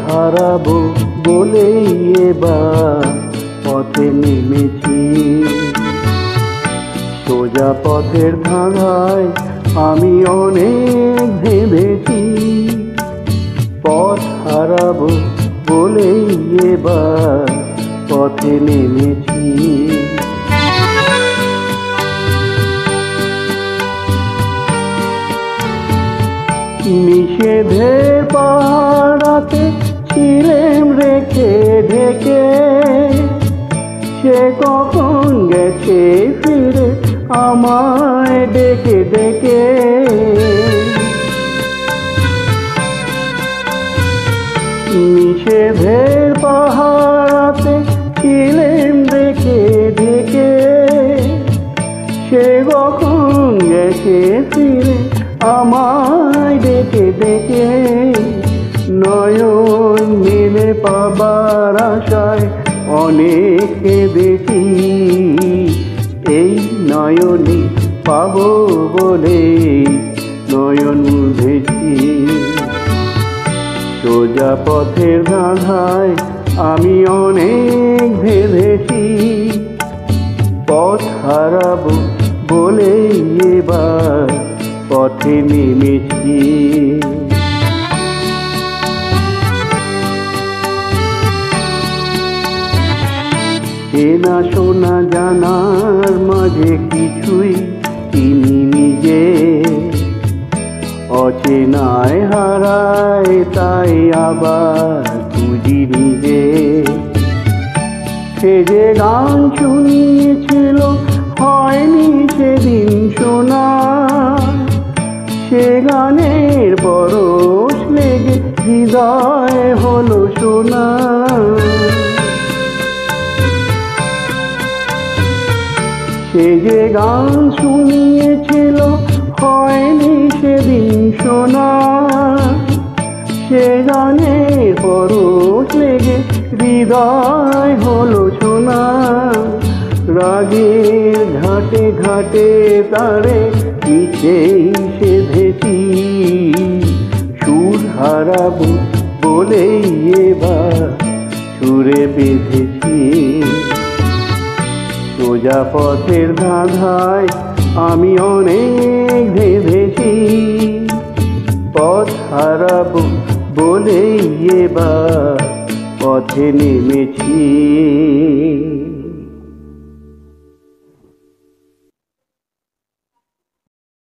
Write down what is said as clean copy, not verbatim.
হারাবো বলেই এবার পথে নেমেছি। সোজা পথের ধাঁধায় আমি অনেক ভেবেছি, পথ হারাবো বলেই এবার পথে নেমেছি। নিষেধের পাড়াতে ছিলেম রেখে ঢেকে, সে কখন গেছে ফিরে আমায় ডেকে ডেকে। নিষেধের পাহাড়াতে ছিলেম রেখে ঢেকে, সে কখন গেছে ফিরে আমায় ডেকে ডেকে। নয়ন মেলে পাবার আশায় অনেক কেঁদেছি, এই নয়নে পাবো বলে নয়ন মুঁধেছি। সোজা পথের ধাঁধায় আমি অনেক ভেবেছি, পথ হারাবো বলে এবার পথে নেমেছি। চেনা শোনা জানার মাঝে কিছুই চিনি নিজে, অচেনায় হারায় তাই আবার খুঁজি নিজে। সে যে গান শুনিয়েছিল হয়নি সেদিন শোনা, সে গানের পরশ লেগে হৃদয় হলো শোনা। সে যে গান শুনিয়েছিল হয়নি সেদিন শোনা, সে গানের পরশ লেগে হৃদয় হলো শোনা। রাগের ঘাটে ঘাটে তারে মিছেই সেধেছি, সুর হারাবো বলেই এবার সুরে বেঁধেছি। সোজা পথের ধাঁধায় আমি অনেক ভেবেছি, পথ হারাবো বলেই এবার পথে নেমেছি।